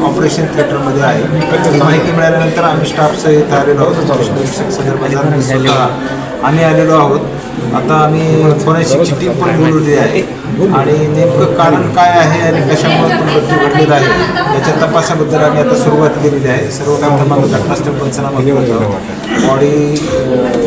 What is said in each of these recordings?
Operation थिएटरमध्ये आहे. माहिती मिळाल्यानंतर आम्ही स्टाफसह इथं आलेलो आहोत. सदर बाजार आम्ही आलेलो आहोत. आता आम्ही फॉरेन्सिकची टीम पण बोलवली आहे आणि नेमकं कारण काय आहे आणि कशामुळे मृत्यू घडलेला आहे याच्या तपासाबद्दल आम्ही आता सुरुवात केलेली आहे. सर्व कामांना घटनास्थळ पंचनामा करतो. बॉडी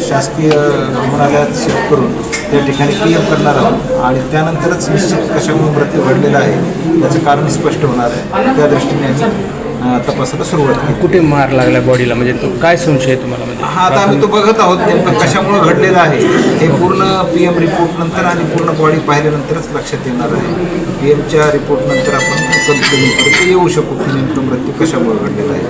शासकीय रुग्णालयात शिफ्ट करून त्या ठिकाणी PM करणार आहोत आणि त्यानंतरच निश्चित कशामुळे मृत्यू घडलेला आहे त्याचं कारण स्पष्ट होणार आहे. त्या दृष्टीने आम्ही तपासाला सुरुवात केली. कुठे मार लागला बॉडीला, म्हणजे तो काय संशय आहे तुम्हाला? म्हणजे हा आता आम्ही तो बघत आहोत नेमकं कशामुळे घडलेलं आहे हे पूर्ण PM रिपोर्ट नंतर आणि पूर्ण बॉडी पाहिल्यानंतरच लक्षात येणार आहे. PMच्या रिपोर्ट नंतर आपण कन्क्लुजनपर्यंत येऊ शकू की नेमकं मृत्यू कशामुळे घडलेला आहे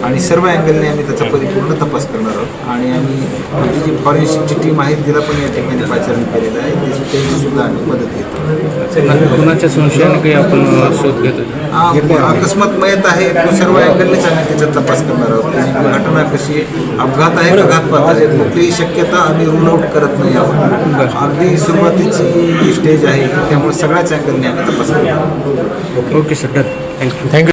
आणि सर्व अँगलने आम्ही त्याचा परिपूर्ण तपास करणार आहोत. आणि आम्ही आमची जी फॉरेन्सिकची टीम आहे तिला पण या ठिकाणी पाचारण केलेलं आहे. त्यांची सुद्धा आम्ही मदत घेतो. कोणाच्या संशयाने काही आपण शोध घेतो? अकस्मात मयत आहे तो सर्व अँगलनेच आम्ही त्याचा तपास करणार आहोत. घटना कशी आहे, अपघात आहे का घातपात आहे, कुठलीही शक्यता आम्ही रूल आउट करत नाही आहोत. अगदी सुरुवातीची स्टेज आहे त्यामुळे सगळ्याच अँगलने आम्ही तपास करतो. Okay sir, thank you.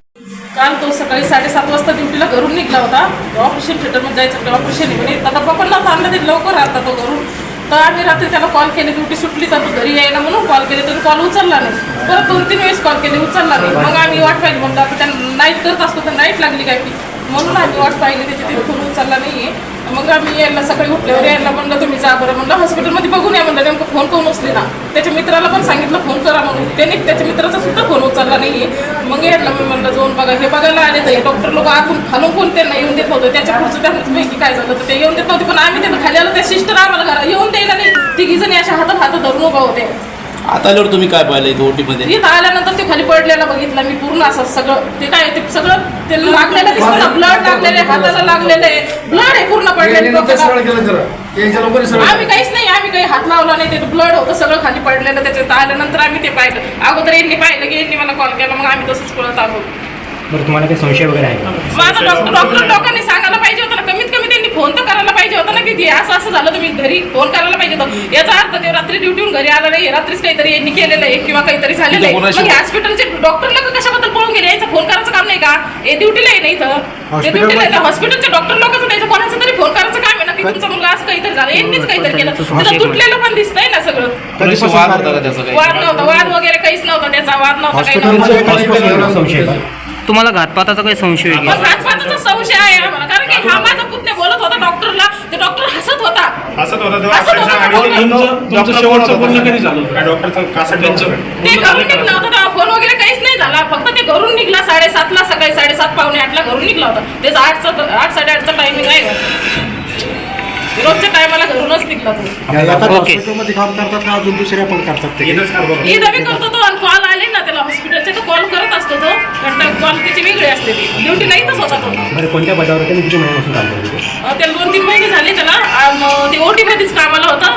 काल तो सकाळी 7:30 वाजता ड्युटीला घरून निघला होता. ऑपरेशन थिएटरमध्ये जायचं ऑपरेशन आहे म्हणे. आता पकडला होता आणला ते लवकर आता तो घरून. तर आम्ही रात्री त्याला कॉल केले, ड्युटी सुटली तर तू घरी यायला म्हणून कॉल केले तर कॉल उचलला नाही. परत 2-3 वेळेस कॉल केले, उचलला नाही. मग आम्ही वाट पाहिली म्हणतो आता त्यांना नाईट करत असतो तर नाईट लागली काय की म्हणून आम्ही वाट पाहिली त्याची तिथे फोन उचलला नाही आहे. मग आम्ही यायला सकाळी उठल्यावर यायला म्हणलं तुम्ही जा बरं म्हणलं हॉस्पिटलमध्ये बघून या म्हणलं. नेमकं फोन कोण उचले ना, त्याच्या मित्राला पण सांगितलं फोन करा म्हणून. त्याने त्याच्या मित्राचा सुद्धा फोन उचलला नाही आहे. मग यायला मी म्हणलं जाऊन बघा. हे बघायला आले तर डॉक्टर लोक आतून खालून कोण त्यांना येऊन देत नव्हतं. त्याच्या पुढचं त्यांना माहिती काय झालं तर ते येऊन देत नव्हते. पण आम्ही त्याचं खाली आलो त्या सिस्टर आम्हाला घरा येऊन द्यायला नाही. तिघी जणी अशा हातात धरून उभा होते. आता आल्यावर तुम्ही काय पाहिलं ओटीमध्ये? इथं आल्यानंतर ते खाली पडलेला बघितला मी पूर्ण असं सगळं. ते काय ते सगळं ते लागलेलं दिसतं ना, ब्लड लागलेलं आहे, हाताला लागलेलं आहे, ब्लड आहे पूर्ण पडलेलं. आम्ही काहीच नाही, आम्ही काही हात लावला नाही. ते ब्लड होतं सगळं खाली पडलेलं. त्याच्यात आल्यानंतर आम्ही ते पाहिलं. अगोदर यांनी पाहिलं की यांनी मला कॉल केला. मग आम्ही तसंच पळत आलो. बरं, तुम्हाला काही संशय वगैरे आहे? माझा डॉक्टर लोकांनी सांगायला पाहिजे होतं ना, कमीत कमी त्यांनी फोन तर करायला पाहिजे होता ना की असं असं झालं. तुम्ही घरी फोन करायला पाहिजे होतं. याचा अर्थ ते रात्री ड्युटीहून घरी आला नाही, रात्रीच काहीतरी यांनी केलेलं आहे किंवा काहीतरी झालेलं आहे. मग हॉस्पिटलचे डॉक्टर लोक कशाबद्दल पळून गेले? यायचं फोन करायचं काम नाही का? हे ड्युटीला आहे ना इथं, ते ड्युटीला आहे. हॉस्पिटलचे डॉक्टर लोकांचं त्याचं कोणाचं तरी फोन करायचं काम आहे ना की तुमचा मुलगा असं काहीतरी झालं, यांनीच काहीतरी केलं. तिथं तुटलेलं पण दिसतंय ना सगळं. वाद नव्हता, वाद वगैरे काहीच नव्हता, त्याचा वाद नव्हता, काही नव्हतं. तुम्हाला घातपाताचा काही संशय आहे? घातपाताचा संशय आहे आम्हाला. कारण की हा माझा पुतण्या बोलत होता डॉक्टरला, ते डॉक्टर हसत होता. ते घरून निघला होता तेव्हा फोन वगैरे काहीच नाही झाला. फक्त ते घरून निघला 7:30ला, सकाळी 7:30 पावणे 8ला घरून निघला होता. त्याचा 8-8:30चा टायमिंग आहे. रोजच्या टायमाला घरूनच निघला तो. हॉस्पिटलमध्ये काम करतात का अजून दुसऱ्या पण करतात? इथं बी करतो तो. आणि कॉल आले ना त्याला हॉस्पिटलचे तर कॉल करत असतो तो. कॉल त्याची वेगळी असते. ती ड्युटी नाही इथंच होता तो. कोणत्या पदावर किती महिन्यापासून काम करतो? त्याला 2-3 महिने झाले त्याला. ते OT मध्येच कामाला होता.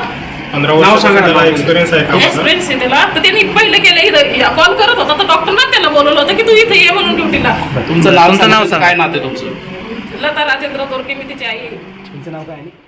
एक्सपिरियन्स आहे त्याला. तर त्यांनी पहिलं केलं इथं कॉल करत होता तर डॉक्टरना त्याला बोलवलं होतं की तू इथे ये म्हणून ड्युटीला. तुमचं नाव सांगा, काय नाते तुमचं? लता राजेंद्र तोरके, मी तिची आई आहे. तुमचं नाव काय आहे?